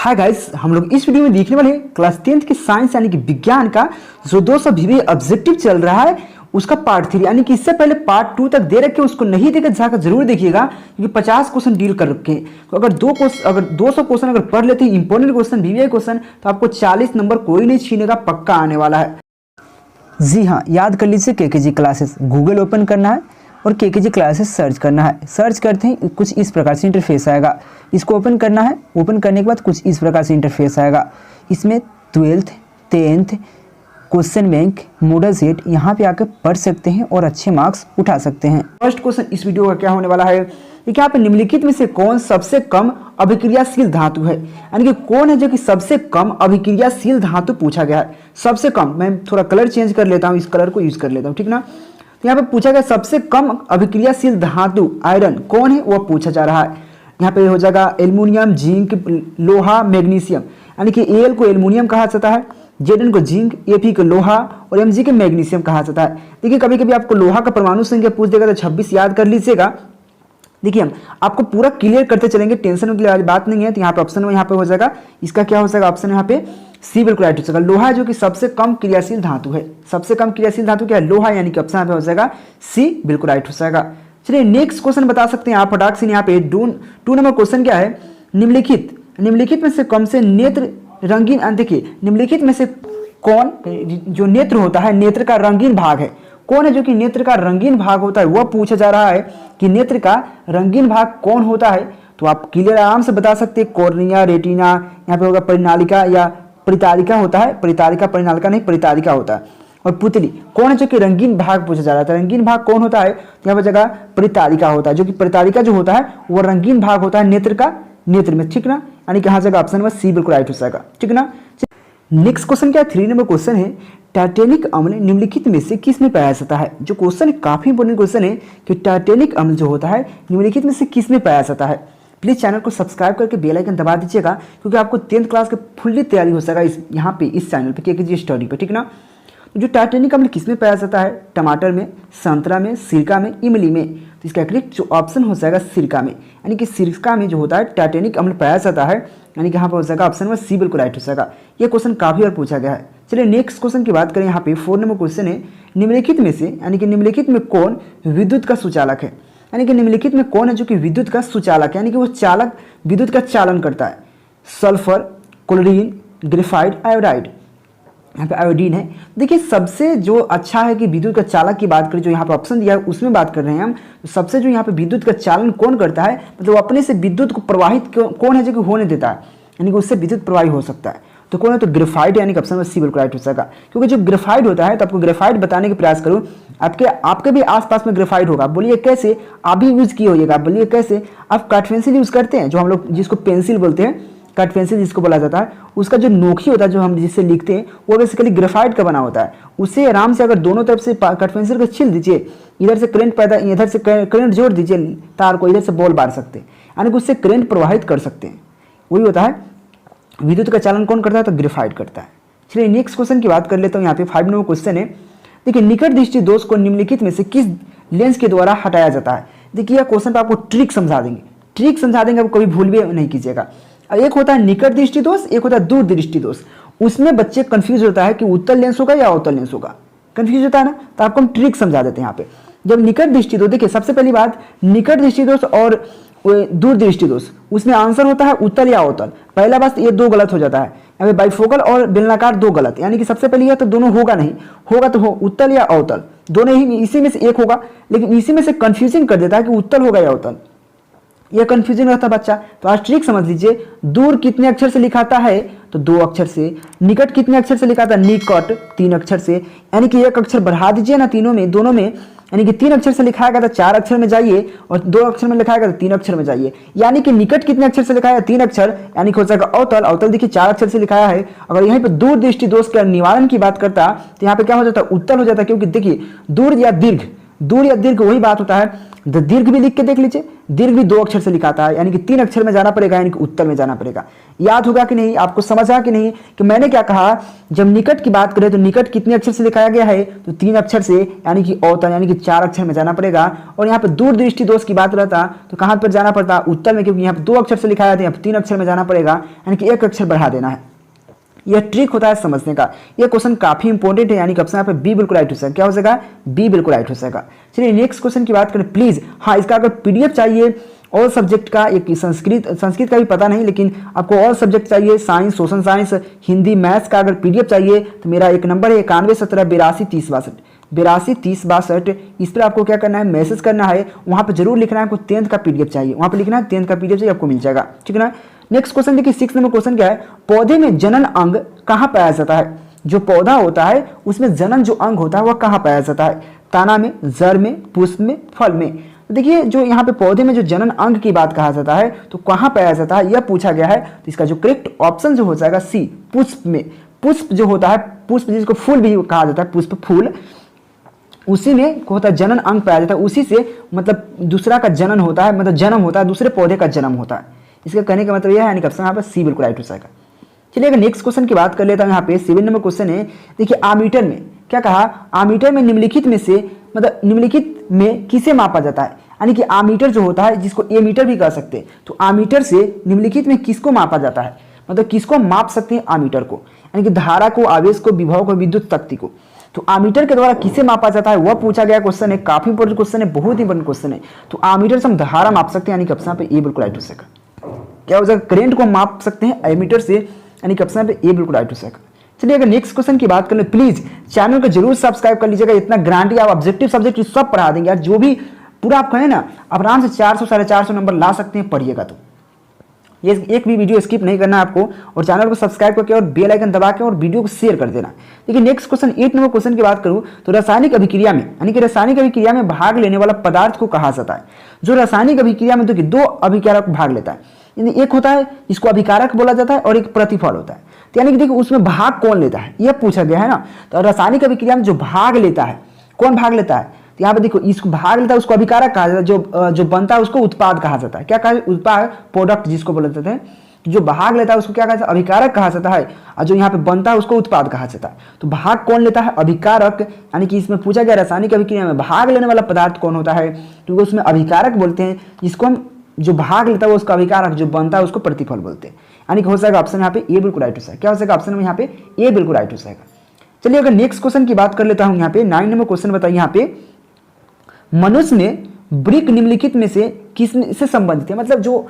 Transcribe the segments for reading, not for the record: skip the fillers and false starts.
Hi guys, हम लोग इस वीडियो में देखने वाले हैं क्लास 10th के साइंस यानी कि विज्ञान का जो 220 ऑब्जेक्टिव चल रहा है उसका पार्ट 3 यानी कि इससे पहले पार्ट 2 तक दे रखे, उसको नहीं देकर जाकर जरूर देखिएगा क्योंकि 50 क्वेश्चन डील कर रखे हैं। तो अगर 200 क्वेश्चन अगर पढ़ लेते हैं इंपॉर्टेंट क्वेश्चन वीवीआई क्वेश्चन, तो आपको 40 नंबर कोई नहीं छीनेगा, पक्का आने वाला है। जी हाँ, याद कर लीजिए केकेजी क्लासेस गूगल ओपन करना है और केकेजी क्लासेस सर्च करना है। सर्च करते ही कुछ इस प्रकार से इंटरफेस आएगा, इसको ओपन करना है। ओपन करने के बाद कुछ इस प्रकार से इंटरफेस आएगा। इसमें 12th 10th question bank model set यहाँ पे आकर पढ़ सकते हैं और अच्छे मार्क्स उठा सकते हैं। फर्स्ट क्वेश्चन इस वीडियो का क्या होने वाला है कि यहाँ पे निम्नलिखित में से कौन सबसे कम अभिक्रियाशील धातु है, यानी कि कौन है जो कि सबसे कम अभिक्रियाशील धातु पूछा गया है। सबसे कम, मैं थोड़ा कलर चेंज कर लेता हूँ, इस कलर को यूज कर लेता हूँ, ठीक ना। तो यहाँ पे पूछा गया सबसे कम अभिक्रियाशील धातु आयरन कौन है, वो पूछा जा रहा है। यहाँ पे हो जाएगा एल्युमिनियम, जिंक, लोहा, मैग्नीशियम, यानी कि एल को एल्युमिनियम कहा जाता है, जेडन को जिंक, एफी को लोहा और एमजी के मैग्नीशियम कहा जाता है। देखिए कभी कभी आपको लोहा का परमाणु संख्या पूछ देगा तो 26 याद कर लीजिएगा। देखिए हम आपको पूरा क्लियर करते चलेंगे, टेंशन की बात नहीं है। तो यहाँ पे ऑप्शन में यहाँ पे हो जाएगा, इसका क्या हो जाएगा ऑप्शन यहाँ पे सी बिल्कुल राइट हो जाएगा। लोहा जो कि सबसे कम क्रियाशील धातु है, सबसे कम क्रियाशील धातु क्या है, लोहा, यानी कि ऑप्शन यहाँ पे हो जाएगा सी बिल्कुल राइट हो जाएगा। चलिए नेक्स्ट क्वेश्चन बता सकते हैं आप फटाक से। यहाँ पे 2 नंबर क्वेश्चन क्या है, निम्नलिखित में से कम से नेत्र रंगीन, देखिए निम्नलिखित में से कौन जो नेत्र होता है, नेत्र का रंगीन भाग है, कौन है जो कि नेत्र का रंगीन भाग होता है, वह पूछा जा रहा है कि नेत्र का रंगीन भाग कौन होता है। तो आप क्लियर आराम से बता सकते हैं, कॉर्निया, रेटिना, यहाँ पे होगा परिनालिका या परितारिका होता है, परितारिका, परिनालिका नहीं, परितारिका होता है। और पुतली कौन है जो कि रंगीन भाग पूछा जा रहा था, रंगीन भाग कौन होता है, तो यहाँ पर जगह परितारिका होता है, जो कि परितारिका जो होता है वो रंगीन भाग होता है नेत्र का, नेत्र में, ठीक ना। यानी कि यहाँ जगह ऑप्शन में सी बिल्कुल राइट हो जाएगा, ठीक ना। नेक्स्ट क्वेश्चन क्या है, 3 नंबर क्वेश्चन है, टाइटेनिक अम्ल निम्नलिखित में से किस में पाया जाता है। जो क्वेश्चन काफी इंपोर्टेंट क्वेश्चन है कि टाइटेनिक अम्ल जो होता है निम्नलिखित में से किस में पाया जाता है। प्लीज चैनल को सब्सक्राइब करके बेल आइकन दबा दीजिएगा क्योंकि आपको 10th क्लास का फुल्ली तैयारी हो सकेगा यहाँ पे इस चैनल पे केकेजी स्टडी पे, ठीक ना। जो टाइटेनिक अम्ल किस में पाया जाता है, टमाटर में, संतरा में, सिरका में, इमली में। तो इसका करेक्ट जो ऑप्शन हो जाएगा सिरका में, यानी कि सिरका में जो होता है टाइटेनिक अम्ल पाया जाता है, यानी कि यहाँ पर हो जाएगा ऑप्शन में सी बिल्कुल राइट हो जाएगा। ये क्वेश्चन काफी बार पूछा गया है। चलिए नेक्स्ट क्वेश्चन की बात करें, यहाँ पे 4 नंबर क्वेश्चन है, निम्नलिखित में से यानी कि निम्नलिखित में कौन विद्युत का सुचालक है, यानी कि निम्नलिखित में कौन है जो कि विद्युत का सुचालक है, यानी कि वो चालक विद्युत का चालन करता है। सल्फर, क्लोरीन, ग्रेफाइट, आयोडाइड, यहाँ पे आयोडीन है। देखिए सबसे जो अच्छा है कि विद्युत का चालक की बात करें, जो यहाँ पे ऑप्शन दिया है उसमें बात कर रहे हैं हम। तो सबसे जो यहाँ पे विद्युत का चालन कौन करता है, मतलब अपने से विद्युत को प्रवाहित कौन है जो कि होने देता है, यानी कि उससे विद्युत प्रवाही हो सकता है। तो कौन है, तो ग्रेफाइट, यानी कि ऑप्शन में सी बिल्कुल राइट हो जाएगा। क्योंकि जो ग्रेफाइट होता है, तो आपको ग्रेफाइट बताने का प्रयास करूँ, आपके भी आसपास में ग्रेफाइट होगा। बोलिए कैसे, आप भी यूज किए होइएगा, बोलिए कैसे। आप काट पेंसिल यूज करते हैं, जो हम लोग जिसको पेंसिल बोलते हैं, कट पेंसिल जिसको बोला जाता है, उसका जो नोखी होता है जो हम जिससे लिखते हैं वो बेसिकली ग्रेफाइट का बना होता है। उससे आराम से अगर दोनों तरफ से कट पेंसिल को छील दीजिए, इधर से करंट पैदा, इधर से करंट जोड़ दीजिए तार को, इधर से बॉल मार सकते हैं, यानी कि उससे करंट प्रवाहित कर सकते हैं। वही होता है विद्युत का चालन कौन करता है, तो ग्रेफाइट करता है। चलिए नेक्स्ट क्वेश्चन की बात कर लेता हूँ। यहाँ पे 5 नंबर क्वेश्चन है, देखिए निकट दृष्टि दोष को निम्नलिखित में से किस लेंस के द्वारा हटाया जाता है। देखिए यह क्वेश्चन पर आपको ट्रिक समझा देंगे, आप कभी भूल भी नहीं कीजिएगा। एक होता है निकट दृष्टि दोष, एक होता है दूर दृष्टि दोष। उसमें बच्चे कंफ्यूज होता है कि उत्तल लेंस होगा या अवतल लेंस होगा, कंफ्यूज होता है ना। तो आपको हम ट्रिक समझा देते हैं यहाँ पे। जब निकट दृष्टि दोष, देखिए सबसे पहली बात, निकट दृष्टि दोष और दूर दृष्टि दोष, उसमें आंसर होता है उत्तल या अवतल। पहला बात ये 2 गलत हो जाता है, यहाँ पे बाइफोकल और बेलनाकार 2 गलत, यानी कि सबसे पहले तो दोनों होगा नहीं, होगा तो हो उत्तल या अवतल, दोनों ही इसी में से एक होगा। लेकिन इसी में से कंफ्यूजिंग कर देता है कि उत्तल होगा या अवतल, यह कंफ्यूजन रहता बच्चा। तो आज ट्रिक समझ लीजिए, दूर कितने अक्षर से लिखाता है, तो 2 अक्षर से। निकट कितने अक्षर से लिखाता है, निकट 3 अक्षर से, यानी कि 1 अक्षर बढ़ा दीजिए ना तीनों में, दोनों में, यानी कि 3 अक्षर से लिखाएगा तो 4 अक्षर में जाइए, और 2 अक्षर में लिखाएगा तो 3 अक्षर में जाइए। यानी कि निकट कितने अक्षर से लिखाया, 3 अक्षर, यानी कि हो जाएगा अवतल। अवतल देखिए 4 अक्षर से लिखाया है। अगर यहीं पे दूर दृष्टि दोष के निवारण की बात करता तो यहाँ पे क्या हो जाता है, उत्तल हो जाता है। क्योंकि देखिए दूर या दीर्घ वही बात होता है। दीर्घ भी लिख के देख लीजिए, दीर्घ भी 2 अक्षर से लिखाता है, यानी कि 3 अक्षर में जाना पड़ेगा, यानी कि उत्तल में जाना पड़ेगा। याद होगा कि नहीं, आपको समझा कि नहीं कि मैंने क्या कहा, जब निकट की बात करें तो निकट कितने अक्षर से दिखाया गया है, तो 3 अक्षर से, यानी कि औतन यानी कि 4 अक्षर में जाना पड़ेगा। और यहाँ पे दूर दृष्टि दोष की बात रहता तो कहाँ पर जाना पड़ता, उत्तर में, क्योंकि यहाँ पे 2 अक्षर से लिखाया था, यहाँ पे 3 अक्षर में जाना पड़ेगा, यानी कि 1 अक्षर बढ़ा देना है। यह ट्रिक होता है समझने का। यह क्वेश्चन काफी इंपॉर्टेंट है, यानी कि ऑप्शन यहाँ पे बी बिल्कुल राइट हो जाएगा। क्या हो जाएगा, बी बिल्कुल राइट हो जाएगा। चलिए नेक्स्ट क्वेश्चन की बात करें प्लीज। हाँ, इसका अगर पीडीएफ चाहिए ऑल सब्जेक्ट का, एक संस्कृत का भी पता नहीं, लेकिन आपको ऑल सब्जेक्ट चाहिए, science, social science, Hindi, maths का अगर पीडीएफ चाहिए तो मेरा एक नंबर है 9117823062 इस पर आपको क्या करना है, मैसेज करना है। वहाँ पर जरूर लिखना है आपको 10th का पीडीएफ चाहिए, वहाँ पर लिखना है 10th का पीडीएफ चाहिए, आपको मिल जाएगा, ठीक है ना। नेक्स्ट क्वेश्चन देखिए 6 नंबर क्वेश्चन क्या है, पौधे में जनन अंग कहाँ पाया जाता है। जो पौधा होता है उसमें जनन जो अंग होता है वह कहाँ पाया जाता है, तना में, जड़ में, पुष्प में, फल में। तो देखिए जो यहाँ पे पौधे में जो जनन अंग की बात कहा जाता है तो कहाँ पाया जाता है यह पूछा गया है। तो इसका जो करेक्ट ऑप्शन जो हो जाएगा सी, पुष्प में। पुष्प जो होता है, पुष्प जिसको फूल भी कहा जाता है, पुष्प फूल, उसी में होता है जनन अंग पाया जाता है, उसी से मतलब दूसरा का जनन होता है, मतलब जन्म होता है, दूसरे पौधे का जन्म होता है। इसका कहने का मतलब यह है, यानी कि ऑप्शन यहाँ पर सी बिल्कुल राइट हो जाएगा। चलिए अगर नेक्स्ट क्वेश्चन की बात कर लेता हूँ, यहाँ पे 7 नंबर क्वेश्चन है। देखिए आमीटर में क्या कहा, आमीटर में निम्नलिखित में से, मतलब निम्नलिखित में किसे मापा जाता है, यानी कि आमीटर जो होता है जिसको ए मीटर भी कह सकते हैं, तो आमीटर से निम्नलिखित में किसको मापा जाता है, मतलब किसको माप सकते हैं आमीटर को, यानी कि धारा को, आवेश को, विभव को, विद्युत शक्ति को। तो आमीटर के द्वारा किसे मापा जाता है वह पूछा गया क्वेश्चन है, काफी इंपॉर्टेंट क्वेश्चन है, बहुत इंपॉर्टेंट क्वेश्चन है। तो आमीटर से हम धारा माप सकते हैं, यानी कि ऑप्शन पे ए बिल्कुल राइट हो जाएगा। क्या हो जाएगा, करंट को माप सकते हैं एमीटर से, यानी कि ऑप्शन पे ए बिल्कुल राइट हो जाएगा। चलिए अगर नेक्स्ट क्वेश्चन की बात करें, प्लीज चैनल को जरूर सब्सक्राइब कर लीजिएगा, इतना गारंटी आप ऑब्जेक्टिव सब्जेक्ट सब पढ़ा देंगे यार, जो भी पूरा आप कहें ना, आप आराम से 400 450 नंबर ला सकते हैं पढ़िएगा। तो ये एक भी वीडियो स्किप नहीं करना आपको, और चैनल को सब्सक्राइब करके और बेल आइकन दबा के और वीडियो को शेयर कर देना। देखिए नेक्स्ट क्वेश्चन 8 नंबर क्वेश्चन की बात करूं तो रासायनिक अभिक्रिया में, यानी कि रासायनिक अभिक्रिया में भाग लेने वाला पदार्थ को कहा जाता है। जो रासायनिक अभिक्रिया में देखिए 2 अभिकारक भाग लेता है, यानी एक होता है जिसको अभिकारक बोला जाता है और एक प्रतिफल होता है। तो यानी कि देखिए उसमें भाग कौन लेता है यह पूछा गया है ना। तो रासायनिक अभिक्रिया में जो भाग लेता है, कौन भाग लेता है, तो यहाँ पे देखो इसको भाग लेता है उसको अभिकारक कहा जाता है, जो बनता है उसको उत्पाद कहा जाता है। क्या कहा, उत्पाद, प्रोडक्ट जिसको बोले जाते हैं। जो भाग लेता है उसको क्या कहा जाता है, अभिकारक कहा जाता है, और जो यहाँ पे बनता है उसको उत्पाद कहा जाता है। तो भाग कौन लेता है, अभिकारक, यानी कि इसमें पूछा गया रासायनिक अभिक्रिया में भाग लेने वाला पदार्थ कौन होता है, क्योंकि उसमें अभिकारक बोलते हैं, जिसको हम जो भाग लेता है उसका अभिकारक, जो बनता है उसको प्रतिफल बोलते हैं। यानी कि हो जाएगा ऑप्शन यहाँ पे ए बिल्कुल राइट हो जाएगा। क्या हो जाएगा ऑप्शन में यहाँ पे ए बिल्कुल राइट हो जाएगा। चलिए अगर नेक्स्ट क्वेश्चन की बात कर लेता हूँ, यहाँ पे 9 नंबर क्वेश्चन बताइए। यहाँ पे मनुष्य में वृक्क निम्नलिखित में से किस से संबंधित है, मतलब जो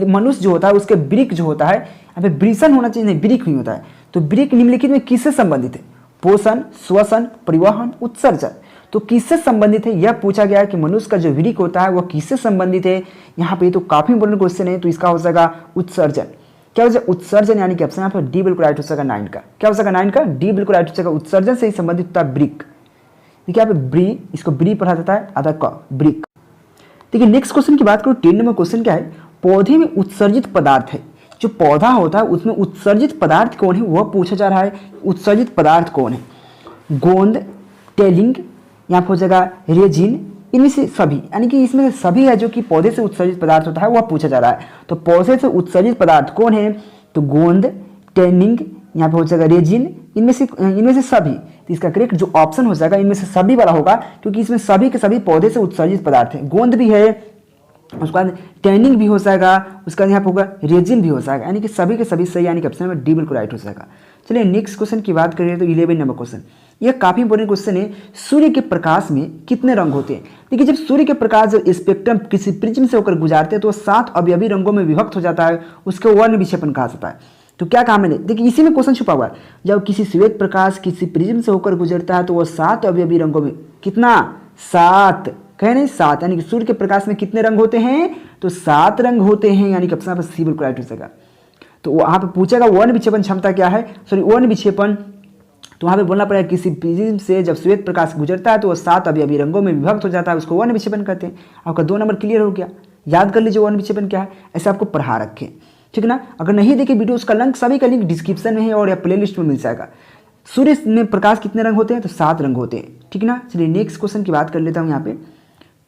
मनुष्य जो होता है उसके वृक्क जो होता है, यहाँ पे वृषण होना चाहिए, नहीं वृक्क नहीं होता है। तो वृक्क निम्नलिखित में किससे संबंधित है, पोषण, श्वसन, परिवहन, उत्सर्जन। तो किससे संबंधित है यह पूछा गया है कि मनुष्य का जो वृक्क होता है वह किससे संबंधित है। यहाँ पे तो काफी इंपॉर्टेंट क्वेश्चन है, तो इसका हो जाएगा उत्सर्जन। क्या हो जाएगा उत्सर्जन, यानी कि ऑप्शन यहाँ पे डी बिल्कुल राइट हो जाएगा 9 का। क्या हो जाएगा 9 का, डी बिल्कुल राइट हो जाएगा। उत्सर्जन से ही संबंधित होता है वृक्क। देखिए यहाँ पे ब्री, इसको ब्री पढ़ा जाता है, आधा का ब्रिक। देखिए नेक्स्ट क्वेश्चन की बात करूँ, 10 नंबर क्वेश्चन क्या है, पौधे में उत्सर्जित पदार्थ है। जो पौधा होता है उसमें उत्सर्जित पदार्थ कौन है वह पूछा जा रहा है। उत्सर्जित पदार्थ कौन है, गोंद, टेलिंग, यहाँ पे हो जाएगा रेजिन, इनमें से सभी, यानी कि इसमें से सभी है जो कि पौधे से उत्सर्जित पदार्थ होता है वह पूछा जा रहा है। तो पौधे से उत्सर्जित पदार्थ कौन है, तो गोंद, टेनिंग, यहाँ पे हो जाएगा रेजिन, इनमें से सभी। तो इसका करेक्ट जो ऑप्शन हो जाएगा इनमें से सभी वाला होगा, क्योंकि इसमें सभी के सभी पौधे से उत्सर्जित पदार्थ है। गोंद भी है, उसके बाद टैनिंग भी हो जाएगा, उसका यहाँ पे होगा रेजिन भी हो जाएगा, यानी कि सभी के सभी सही, यानी कि ऑप्शन में डी बिल्कुल राइट हो जाएगा। चलिए नेक्स्ट क्वेश्चन की बात करें तो 11 नंबर क्वेश्चन, यह काफी इंपॉर्टेंट क्वेश्चन है। सूर्य के प्रकाश में कितने रंग होते हैं। देखिए जब सूर्य के प्रकाश जब स्पेक्ट्रम किसी प्रिज्म से होकर गुजारते हैं तो 7 अवयवी रंगों में विभक्त हो जाता है, उसको वर्ण विक्षेपण कहा जाता है। तो क्या कहा मैंने, देखिए इसी में क्वेश्चन छुपा हुआ है। जब किसी श्वेत प्रकाश किसी प्रिज्म से होकर गुजरता है तो वह 7 अवयवी रंगों में, कितना, 7, कहे नहीं 7, यानी कि सूर्य के प्रकाश में कितने रंग होते हैं, तो 7 रंग होते हैं, यानी कि ऑप्शन पर सी बिल्कुल राइट हो जाएगा। तो वहां पे पूछेगा वर्ण विक्षेपण क्षमता क्या है, सॉरी वर्ण विक्षेपण, तो वहां पे बोलना पड़ेगा किसी प्रिज्म से जब श्वेत प्रकाश गुजरता है तो वह 7 अवयवी रंगों में विभक्त हो जाता है, उसको वर्ण विक्षेपण कहते हैं। आपका 2 नंबर क्लियर हो गया, याद कर लीजिए वर्ण विक्षेपण क्या है, ऐसे आपको पढ़ा रखे, ठीक ना। अगर नहीं देखे वीडियो उसका लिंक, सभी का लिंक डिस्क्रिप्शन में है और या प्लेलिस्ट में मिल जाएगा। सूर्य में प्रकाश कितने रंग होते हैं, तो 7 रंग होते हैं, ठीक ना। चलिए नेक्स्ट क्वेश्चन की बात कर लेता हूँ यहाँ पे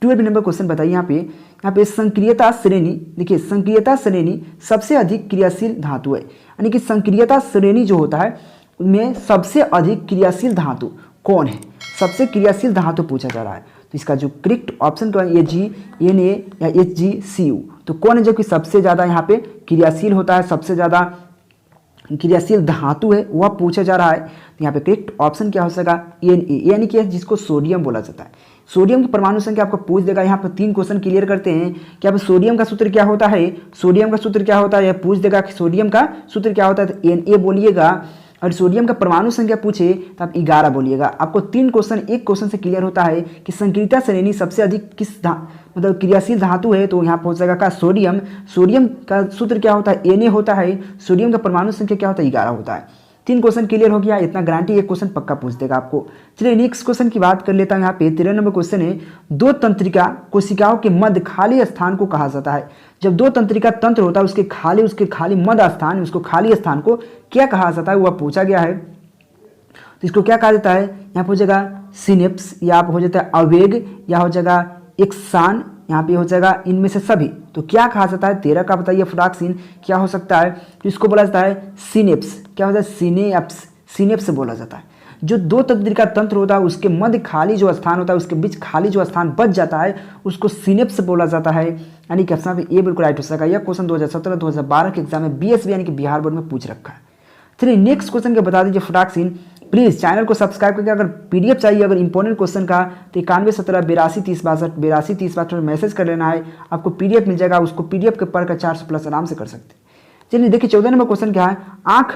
12 नंबर क्वेश्चन बताइए यहाँ पे संक्रियता श्रेणी, देखिए संक्रियता श्रेणी सबसे अधिक क्रियाशील धातु है, यानी कि संक्रियता श्रेणी जो होता है उनमें सबसे अधिक क्रियाशील धातु कौन है, सबसे क्रियाशील धातु पूछा जा रहा है। तो इसका जो करेक्ट ऑप्शन क्या है, Ag Na या HgCu। तो कौन है जो कि सबसे ज़्यादा यहाँ पे क्रियाशील होता है, सबसे ज़्यादा क्रियाशील धातु है, वह पूछा जा रहा है। तो यहाँ पे करेक्ट ऑप्शन क्या हो सकेगा, Na, यानी कि जिसको सोडियम बोला जाता है। सोडियम की परमाणु संख्या आपको पूछ देगा। यहाँ पर 3 क्वेश्चन क्लियर करते हैं कि आप सोडियम का सूत्र क्या होता है, सोडियम का सूत्र क्या होता है, यह पूछ देगा कि सोडियम का सूत्र क्या होता है, तो Na बोलिएगा। और सोडियम का परमाणु संख्या पूछे तो आप 11 बोलिएगा। आपको 3 क्वेश्चन एक क्वेश्चन से क्लियर होता है कि संक्रियता श्रेणी सबसे अधिक किस मतलब क्रियाशील धातु है, तो यहाँ पहुंच जाएगा का सोडियम। सोडियम का सूत्र क्या होता है, Na होता है। सोडियम का परमाणु संख्या क्या होता है, 11 होता है। 3 क्वेश्चन क्लियर हो गया, इतना गारंटी एक क्वेश्चन पक्का पूछ देगा आपको। चलिए नेक्स्ट क्वेश्चन की बात कर लेता हूँ। यहाँ पे 13 नंबर क्वेश्चन है, 2 तंत्रिका कोशिकाओं के मध्य खाली स्थान को कहा जाता है। जब 2 तंत्रिका तंत्र होता है उसके खाली मध्य स्थान, उसको खाली स्थान को क्या कहा जाता है, वह पूछा गया है। तो इसको क्या कहा जाता है, यहाँ पे हो जाएगा सिनेप्स, या हो जाता है आवेग, या हो जाएगा एक्सान, यहाँ पे हो जाएगा इनमें से सभी। तो क्या कहा जाता है, 13 का बताइए फ्राक्सीन क्या हो सकता है। तो इसको बोला जाता है सिनेप्स, क्या होता है सिनेप्स, सिनेप्स बोला जाता है। जो 2 तंत्रिका तंत्र होता है उसके मध्य खाली जो स्थान होता है, उसके बीच खाली जो स्थान बच जाता है उसको सिनेप्स बोला जाता है। यानी कि ऑप्शन पे ए बिल्कुल राइट हो सकेगा। यह क्वेश्चन 2017-2012 के एग्जाम में BSB यानी कि बिहार बोर्ड में पूछ रखा है। चलिए नेक्स्ट क्वेश्चन के बता दीजिए फ्राक्सीन। प्लीज़ चैनल को सब्सक्राइब करके अगर PDF चाहिए, अगर इंपॉर्टेंट क्वेश्चन का, तो 9117 82 30 62 में मैसेज कर लेना है, आपको PDF मिल जाएगा। उसको PDF के पढ़कर 400 प्लस आराम से कर सकते हैं। चलिए देखिए 14 नंबर क्वेश्चन क्या है, आँख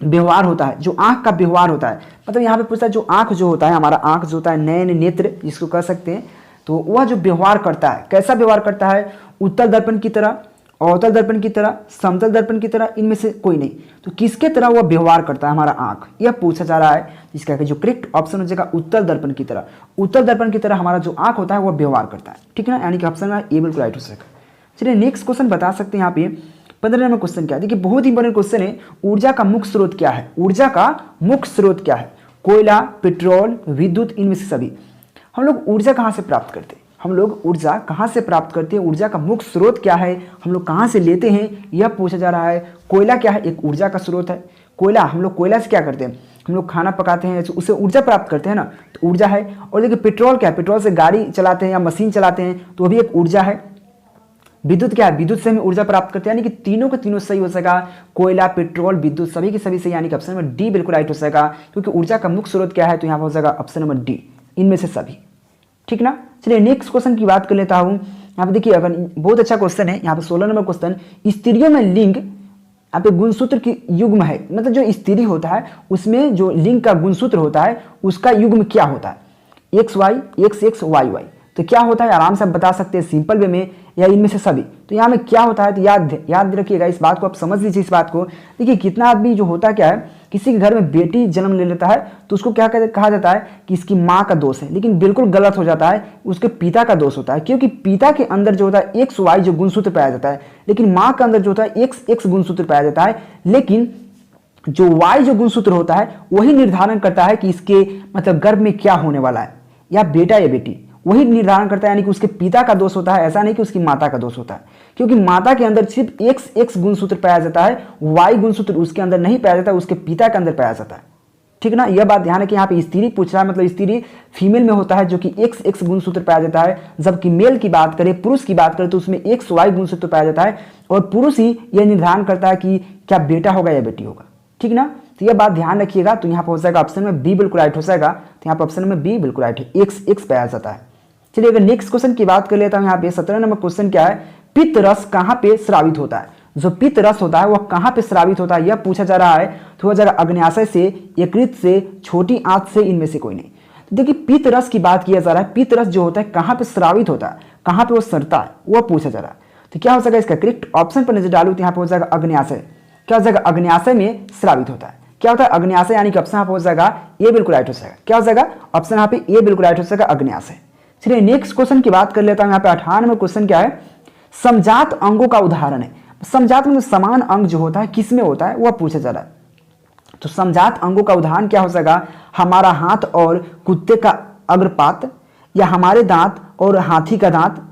व्यवहार होता है, जो आँख का व्यवहार होता है, मतलब यहाँ पे पूछता है जो आँख जो होता है, हमारा आँख जो होता है, नयन नेत्र जिसको कह सकते हैं, तो वह जो व्यवहार करता है, कैसा व्यवहार करता है, उत्तल दर्पण की तरह, अवतल दर्पण की तरह, समतल दर्पण की तरह, इनमें से कोई नहीं। तो किसके तरह वह व्यवहार करता है हमारा आँख, यह पूछा जा रहा है। जिसका जो करेक्ट ऑप्शन हो जाएगा उत्तल दर्पण की तरह। उत्तल दर्पण की तरह हमारा जो आँख होता है वह व्यवहार करता है, ठीक है ना, यानी कि ऑप्शन में ए बिल्कुल राइट हो सकेगा। चलिए नेक्स्ट क्वेश्चन बता सकते हैं यहाँ पे 15 नंबर क्वेश्चन क्या है, देखिए बहुत इंपॉर्टेंट क्वेश्चन है। ऊर्जा का मुख्य स्रोत क्या है, ऊर्जा का मुख्य स्रोत क्या है, कोयला, पेट्रोल, विद्युत, इनमें से सभी। हम लोग ऊर्जा कहाँ से प्राप्त करते हैं, हम लोग ऊर्जा कहाँ से प्राप्त करते हैं, ऊर्जा का मुख्य स्रोत क्या है, हम लोग कहाँ से लेते हैं, यह पूछा जा रहा है। कोयला क्या है, एक ऊर्जा का स्रोत है। कोयला, हम लोग कोयला से क्या करते हैं, हम लोग खाना पकाते हैं, उससे ऊर्जा प्राप्त करते हैं ना, तो ऊर्जा है। और देखिए पेट्रोल क्या है, पेट्रोल से गाड़ी चलाते हैं या मशीन चलाते हैं, तो भी एक ऊर्जा है। विद्युत क्या है, विद्युत से हम ऊर्जा प्राप्त करते हैं, यानी कि तीनों के तीनों सही हो सकेगा, कोयला, पेट्रोल, विद्युत, सभी के सभी सही, यानी कि ऑप्शन नंबर डी बिल्कुल राइट हो सकेगा। क्योंकि ऊर्जा का मुख्य स्रोत क्या है, तो यहाँ पर हो जाएगा ऑप्शन नंबर डी, इनमें से सभी, ठीक ना। चलिए नेक्स्ट क्वेश्चन की बात कर लेता हूँ। यहाँ पे देखिए अगर बहुत अच्छा क्वेश्चन है, यहाँ पे 16 नंबर क्वेश्चन, स्त्रियों में लिंग यहाँ पे गुणसूत्र की युग्म है, मतलब जो स्त्री होता है उसमें जो लिंग का गुणसूत्र होता है उसका युग्म क्या होता है, XY, XX, YY। तो क्या होता है आराम से आप बता सकते हैं सिंपल वे में, या इनमें से सभी। तो यहाँ में क्या होता है, तो याद रखिएगा इस बात को, आप समझ लीजिए इस बात को। देखिए कितना आदमी जो होता क्या है, किसी के घर में बेटी जन्म ले लेता है तो उसको क्या कहा जाता है कि इसकी माँ का दोष है, लेकिन बिल्कुल गलत हो जाता है, उसके पिता का दोष होता है। क्योंकि पिता के अंदर जो होता है XY जो गुणसूत्र पाया जाता है, लेकिन माँ के अंदर जो होता है XX गुणसूत्र पाया जाता है। लेकिन जो Y जो गुणसूत्र होता है वही निर्धारण करता है कि इसके मतलब गर्भ में क्या होने वाला है, या बेटा या बेटी, वही निर्धारण करता है। यानी कि उसके पिता का दोष होता है, ऐसा नहीं कि उसकी माता का दोष होता है। क्योंकि माता के अंदर सिर्फ XX गुणसूत्र पाया जाता है, Y गुणसूत्र उसके अंदर नहीं पाया जाता, उसके पिता के अंदर पाया जाता है, ठीक ना। यह बात ध्यान है कि यहाँ पे स्त्री पूछ रहा है, मतलब स्त्री फीमेल में होता है जो कि XX गुणसूत्र पाया जाता है, जबकि मेल की बात करें, पुरुष की बात करें तो उसमें XY गुणसूत्र पाया जाता है, और पुरुष ही यह निर्धारण करता है कि क्या बेटा होगा या बेटी होगा, ठीक ना। तो यह बात ध्यान रखिएगा। तो यहाँ पर हो जाएगा ऑप्शन में बी बिल्कुल राइट हो जाएगा। तो यहाँ पर ऑप्शन में बी बिल्कुल राइट है, XX पाया जाता है। चलिए अगर नेक्स्ट क्वेश्चन की बात कर लेता हूँ, यहाँ पे 17 नंबर क्वेश्चन क्या है, पित्त रस कहाँ पे स्रावित होता है, जो पित्त रस होता है वह कहाँ पे स्रावित होता है, यह पूछा जा रहा है। तो हो जाएगा अग्न्याशय से, यकृत से, छोटी आंत से, इनमें से कोई नहीं। तो देखिए पित्त रस की बात किया जा रहा है, पित्त रस जो होता है कहाँ पे स्रावित होता है, कहाँ पे वो सड़ता है, वह पूछा जा रहा है। तो क्या हो जाएगा इसका करेक्ट ऑप्शन पर नजर डालू तो यहाँ पे हो जाएगा अग्न्याशय। क्या हो जाएगा, अग्न्याशय में स्रावित होता है। क्या होता है अग्न्याशय, यानी कि ऑप्शन यहाँ पे हो जाएगा ए बिल्कुल राइट हो जाएगा। क्या हो जाएगा ऑप्शन यहाँ पे ए बिल्कुल राइट हो जाएगा, अग्न्याशय। चलिए नेक्स्ट क्वेश्चन की बात कर लेता हूं। यहाँ पे 18 नंबर क्वेश्चन क्या है, समजात अंगों का उदाहरण है। समजात में समान अंग जो होता है किस में होता है वह पूछा जा रहा है। तो समजात अंगों का उदाहरण क्या हो जाएगा, हमारा हाथ और कुत्ते का अग्रपात, या हमारे दांत और हाथी का दांत।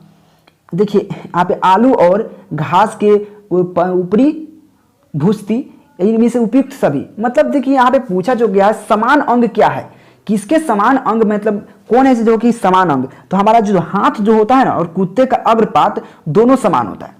देखिए यहाँ पे आलू और घास के ऊपरी भूस्ती, इनमें से उपयुक्त सभी। मतलब देखिए यहाँ पे पूछा जो गया है समान अंग क्या है, किसके समान अंग, मतलब कौन है जो कि समान अंग। तो हमारा जो हाथ जो होता है ना और कुत्ते का अग्रपात दोनों समान होता है।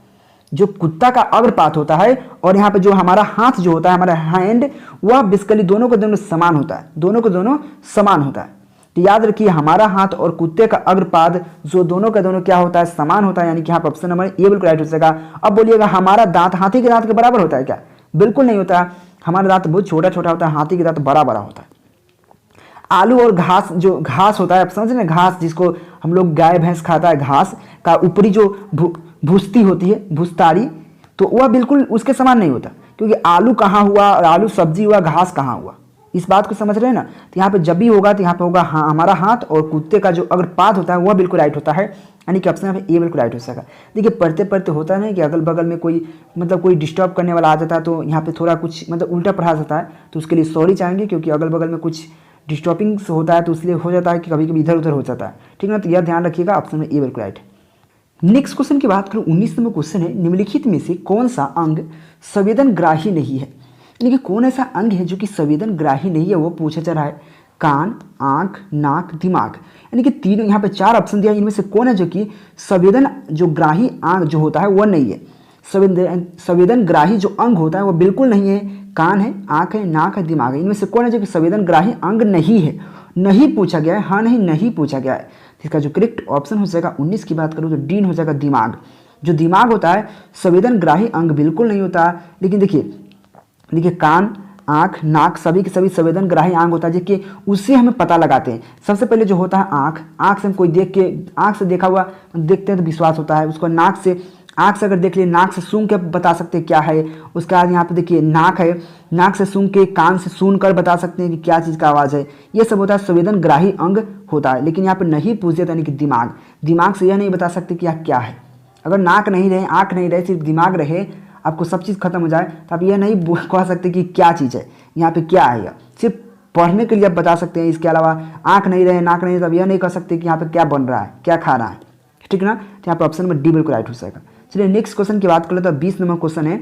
जो कुत्ता का अग्रपात होता है और यहाँ पे जो हमारा हाथ जो होता है, हमारा हैंड, वह बेसिकली दोनों को दोनों समान होता है, दोनों को दोनों समान होता है। तो याद रखिए हमारा हाथ और कुत्ते का अग्रपाद जो दोनों का दोनों क्या होता है, समान होता है, यानी कि यहाँ पर ऑप्शन नंबर ए बिल्कुल राइट हो जाएगा। अब बोलिएगा हमारा दांत हाथी के दांत के बराबर होता है क्या? बिल्कुल नहीं होता। हमारा दांत बहुत छोटा छोटा होता है, हाथी के दांत बड़ा बड़ा होता है। आलू और घास, जो घास होता है, आप समझ रहे हैं, घास जिसको हम लोग गाय भैंस खाता है, घास का ऊपरी जो भूस्ती होती है, भूस्तारी, तो वह बिल्कुल उसके समान नहीं होता, क्योंकि आलू कहाँ हुआ और आलू सब्जी हुआ, घास कहाँ हुआ। इस बात को समझ रहे हैं ना। तो यहाँ पे जब भी होगा तो यहाँ पे होगा हाँ, हमारा हाथ और कुत्ते का जो अग्रपात होता है वह बिल्कुल राइट होता है, यानी कि ऑप्शन यहाँ पे ए बिल्कुल राइट हो सकेगा। देखिए पढ़ते पढ़ते होता है ना कि अगल बगल में कोई मतलब कोई डिस्टर्ब करने वाला आ जाता है, तो यहाँ पे थोड़ा कुछ मतलब उल्टा पढ़ा जाता है, तो उसके लिए सॉरी चाहेंगे, क्योंकि अगल बगल में कुछ डिस्टर्बिंग होता है, तो इसलिए हो जाता है कि कभी कभी इधर उधर हो जाता है, ठीक है ना। तो यह ध्यान रखिएगा, ऑप्शन में ए बिल्कुल राइट है। नेक्स्ट क्वेश्चन की बात करूँ, 19 नंबर क्वेश्चन है, निम्नलिखित में से कौन सा अंग संवेदनग्राही नहीं है, यानी कि कौन ऐसा अंग है जो कि संवेदनग्राही नहीं है, वो पूछा जा रहा है। कान, आंख, नाक, दिमाग, यानी कि तीनों, यहाँ पे 4 ऑप्शन दिया, इनमें से कौन है जो कि संवेदन जो ग्राही अंग जो होता है वह नहीं है। संवेदनग्राही जो अंग होता है वो बिल्कुल नहीं है। कान है, आंख है, नाक है, दिमाग है, इनमें से कौन है जो कि संवेदनग्राही अंग नहीं है? नहीं पूछा गया है, हाँ नहीं नहीं पूछा गया है। इसका जो करेक्ट ऑप्शन हो जाएगा 19 की बात करूँ तो डी हो जाएगा दिमाग। जो दिमाग होता है संवेदनग्राही अंग बिल्कुल नहीं होता। लेकिन देखिए कान, आंख, नाक सभी के सभी संवेदनग्राही अंग होता है, जिसके उससे हमें पता लगाते हैं। सबसे पहले जो होता है आंख, आंख से हम कोई देख के, आंख से देखा हुआ देखते हैं तो विश्वास होता है उसको। आंख से अगर देख लिए, नाक से सूंघ के बता सकते हैं क्या है। उसके बाद यहाँ पे देखिए नाक है, नाक से सूंघ के, कान से सुन कर बता सकते हैं कि क्या चीज़ का आवाज़ है। ये सब होता है संवेदनग्राही अंग होता है। लेकिन यहाँ पे नहीं पूछ दिया, यानी कि दिमाग से यह नहीं बता सकते कि यह क्या है। अगर नाक नहीं रहे, आंख नहीं रहे, सिर्फ दिमाग रहे, आपको सब चीज़ खत्म हो जाए, तो आप यह नहीं कह सकते कि क्या चीज़ है, यहाँ पे क्या है। यह सिर्फ पढ़ने के लिए आप बता सकते हैं। इसके अलावा आंख नहीं रहे, नाक नहीं रहे, तब यह नहीं कह सकते कि यहाँ पे क्या बन रहा है, क्या खा रहा है, ठीक ना। तो यहाँ पे ऑप्शन नंबर डी बिल्कुल राइट हो जाएगा। चलिए नेक्स्ट क्वेश्चन की बात कर लेते हैं। 20 नंबर क्वेश्चन है,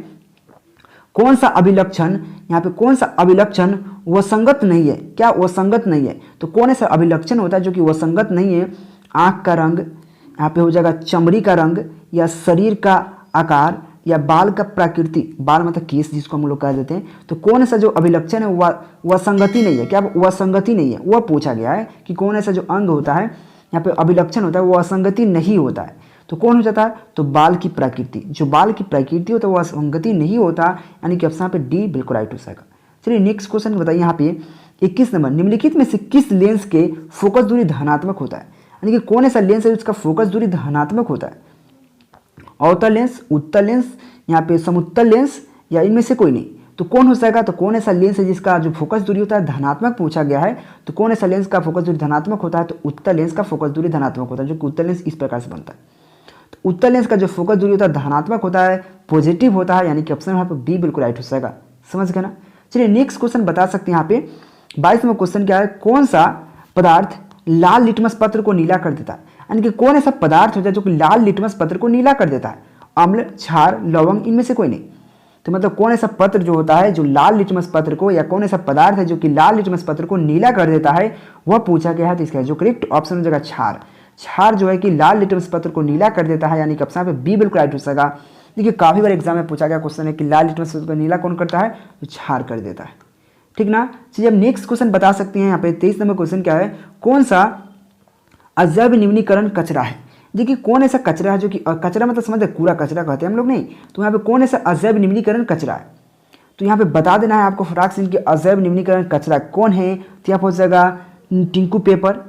कौन सा अभिलक्षण, यहाँ पे कौन सा अभिलक्षण वसंगत नहीं है? क्या वसंगत नहीं है? तो कौन ऐसा अभिलक्षण होता है जो कि वसंगत नहीं है? आंख का रंग, यहाँ पे हो जाएगा चमड़ी का रंग, या शरीर का आकार, या बाल का प्रकृति, बाल मतलब केस जिसको हम लोग कह देते हैं। तो कौन ऐसा जो अभिलक्षण है वह वसंगति नहीं है? क्या वसंगति नहीं है? वह पूछा गया है कि कौन ऐसा जो अंग होता है, यहाँ पे अभिलक्षण होता है, वो असंगति नहीं होता है। तो कौन हो जाता है? तो बाल की प्रकृति। जो बाल की प्रकृति होता है वो असंगति नहीं होता, यानी कि ऑप्शन पे डी बिल्कुल राइट हो जाएगा। चलिए नेक्स्ट क्वेश्चन बताइए यहाँ पे 21 नंबर, निम्नलिखित में से किस लेंस के फोकस दूरी धनात्मक होता है? यानी कि कौन ऐसा लेंस है जिसका फोकस दूरी धनात्मक होता है? अवतल लेंस, उत्तल लेंस, यहाँ पे समुत्तल लेंस, या इनमें से कोई नहीं। तो कौन हो जाएगा? तो कौन ऐसा लेंस है जिसका जो फोकस दूरी होता है धनात्मक पूछा गया है। तो कौन ऐसा लेंस का फोकस दूरी धनात्मक होता है? तो उत्तल लेंस का फोकस दूरी धनात्मक होता है, जो कि उत्तल लेंस इस प्रकार से बनता है। तो उत्तल लेंस का जो फोकस दूरी होता है धनात्मक होता है, पॉजिटिव होता है, यानी कि ऑप्शन यहाँ पे बी बिल्कुल राइट हो जाएगा। समझ गए ना। चलिए नेक्स्ट क्वेश्चन बता सकते हैं यहाँ पे 22 नंबर क्वेश्चन क्या है, कौन सा पदार्थ लाल लिटमस पत्र को नीला कर देता है? यानी कि कौन ऐसा पदार्थ होता है जो कि लाल लिटमस पत्र को नीला कर देता है? अम्ल, क्षार, लवंग, इनमें से कोई नहीं। तो मतलब कौन ऐसा पत्र जो होता है जो लाल लिटमस पत्र को, या कौन ऐसा पदार्थ है जो कि लाल लिटमस पत्र को नीला कर देता है, वह पूछा गया है। तो इसका जो करेक्ट ऑप्शन हो जाएगा क्षार। क्षार जो है कि लाल लिटमस पत्र को नीला कर देता है, यानी कि ऑप्शन पे बी बिल्कुल राइट हो जाएगा। देखिए काफी बार एग्जाम में पूछा गया क्वेश्चन है कि लाल लिटमस पत्र को नीला कौन करता है? तो क्षार कर देता है, ठीक ना। चलिए अब नेक्स्ट क्वेश्चन बता सकते हैं यहाँ पे 23 नंबर क्वेश्चन क्या है, कौन सा अजैव निम्नीकरण कचरा है? देखिए कौन ऐसा कचरा है जो कि, कचरा मतलब समझते कूड़ा कचरा कहते हैं हम लोग, नहीं। तो यहाँ पे कौन ऐसा अजैव निम्नीकरण कचरा है? तो यहाँ पे बता देना है आपको फटाक से, इनके अजैव निम्नीकरण कचरा कौन है। तो यहाँ पर हो जाएगा टिंकू पेपर,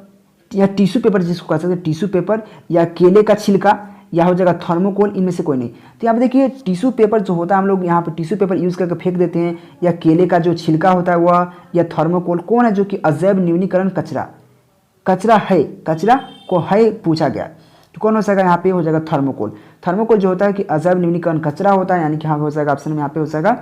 या टिश्यू पेपर जिसको कह सकते हैं, टिश्यू पेपर, या केले का छिलका, या हो जाएगा थर्मोकोल, इनमें से कोई नहीं। तो यहाँ पे देखिए टिश्यू पेपर जो होता है, हम लोग यहाँ पे टिश्यू पेपर यूज़ करके फेंक देते हैं, या केले का जो छिलका होता है वह, या थर्मोकोल, कौन है जो कि अजैव निम्नीकरण कचरा है, कचरा को है पूछा गया। तो कौन हो जाएगा? यहाँ पे हो जाएगा थर्मोकोल। थर्मोकोल जो होता है कि अजैव निम्नीकरण कचरा होता है, यानी कि यहाँ हो जाएगा ऑप्शन में यहाँ पे हो जाएगा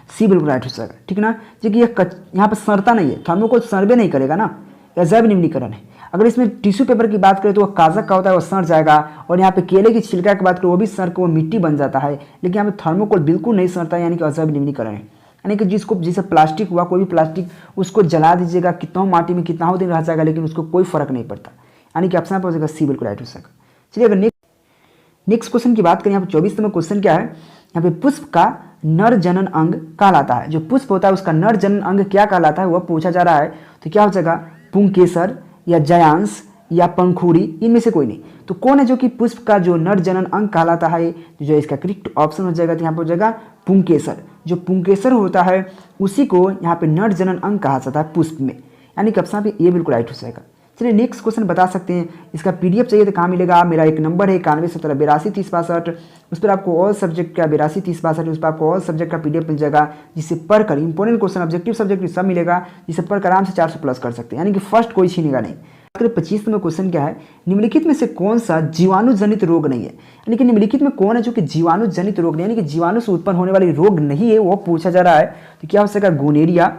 सी बिल्कुल राइट हो जाएगा, ठीक ना। क्योंकि यहाँ पे सड़ता नहीं है, थर्मोकोल सड़बे नहीं करेगा ना, अजैव निम्नीकरण है। अगर इसमें टिश्यू पेपर की बात करें तो वो कागज का होता है, वो सड़ जाएगा। और यहाँ पे केले की छिलका की बात करें वो भी सड़ के वो मिट्टी बन जाता है। लेकिन यहाँ पे थर्मोकोल बिल्कुल नहीं सड़ता, यानी कि अजैब न्यूनीकरण है। यानी कि जिसको जैसे प्लास्टिक हुआ, कोई भी प्लास्टिक उसको जला दीजिएगा, कितना माटी में कितना दिन रह जाएगा, लेकिन उसको कोई फर्क नहीं पड़ता। यानी कि ऑप्शन हो जाएगा सी बिल्कुल राइट हो जाएगा। चलिए अगर नेक्स्ट क्वेश्चन की बात करें, यहाँ पे 24वां क्वेश्चन क्या है, यहाँ पे पुष्प का नर जनन अंग कहलाता है। जो पुष्प होता है उसका नर जनन अंग क्या कहलाता है वह पूछा जा रहा है। तो क्या हो जाएगा, पुंकेसर या जयांश या पंखुड़ी, इनमें से कोई नहीं। तो कौन है जो कि पुष्प का जो नर जनन अंग कहलाता है, जो इसका करेक्ट ऑप्शन हो जाएगा, तो यहाँ पर हो जाएगा पुंकेसर। जो पुंकेसर होता है उसी को यहाँ पे नर जनन अंग कहा जाता है पुष्प में। यानी कि ऑप्शन पे ये बिल्कुल राइट हो जाएगा। चलिए नेक्स्ट क्वेश्चन बता सकते हैं, इसका पीडीएफ चाहिए तो कहाँ मिलेगा। मेरा एक नंबर है 9117823062, उस पर आपको ऑल सब्जेक्ट का 823062, उस पर आपको ऑल सब्जेक्ट का पीडीएफ मिल जाएगा, जिससे पढ़कर इंपॉर्टेंट क्वेश्चन ऑब्जेक्टिव सब्जेक्ट सब मिलेगा, जिससे पढ़कर आराम से 400 प्लस कर सकते हैं। यानी कि फर्स्ट कोई छीनेगा नहीं। 25वां क्वेश्चन क्या है, निम्नलिखित में से कौन सा जीवाणु जनित रोग नहीं है। यानी कि निम्नलिखित में कौन है जो कि जीवाणु जनित रोग नहीं, यानी कि जीवाणु से उत्पन्न होने वाली रोग नहीं है, वो पूछा जा रहा है। तो क्या हो सकता है, गोनेरिया,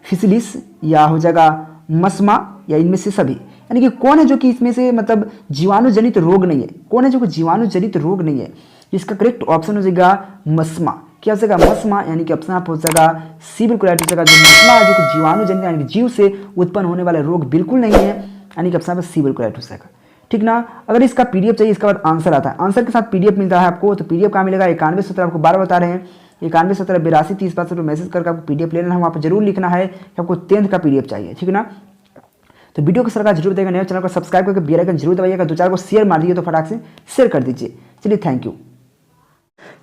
फिसिलिस या हो जाएगा मस्मा, या इनमें से सभी। यानी कि कौन है जो कि इसमें से मतलब जीवाणु जनित रोग नहीं है, कौन है जो कि जीवाणु जनित रोग नहीं है। इसका करेक्ट ऑप्शन हो जाएगा मस्मा। क्या हो जाएगा, मस्मा। यानी कि ऑप्शन आप हो जाएगा सी बिल्कुल राइट हो जाएगा। जो मस्मा है जो कि जीवाणु जनित यानी कि जीव से उत्पन्न होने वाले रोग बिल्कुल नहीं है, यानी कि ऑप्शन पर सी बिल्कुल राइट हो जाएगा। ठीक ना। अगर इसका पीडीएफ चाहिए, इसके बाद आंसर आता है, आंसर के साथ पीडीएफ मिलता है आपको। तो पीडीएफ कहाँ मिलेगा, 9117 आपको 12 बता रहे हैं, 9117823062 पर मैसेज करके आपको पीडीएफ लेना है। वहाँ पर जरूर लिखना है कि आपको 10th का पीडीएफ चाहिए। ठीक ना। तो वीडियो को सरकार जरूर देगा, नए चैनल को सब्सक्राइब करके बेल आइकन जरूर दबाइएगा, 2-4 को शेयर मार दीजिए तो फटाक से शेयर कर दीजिए। चलिए थैंक यू।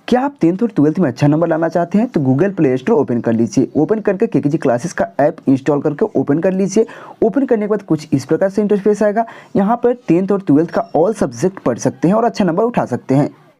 क्या आप 10th और 12th में अच्छा नंबर लाना चाहते हैं तो गूगल प्ले स्टोर ओपन कर लीजिए। ओपन करके केकेजी क्लासेस का ऐप इंस्टॉल करके ओपन कर लीजिए। ओपन करने के बाद कुछ इस प्रकार से इंटरफेस आएगा। यहाँ पर 10th और 12th का ऑल सब्जेक्ट पढ़ सकते हैं और अच्छा नंबर उठा सकते हैं।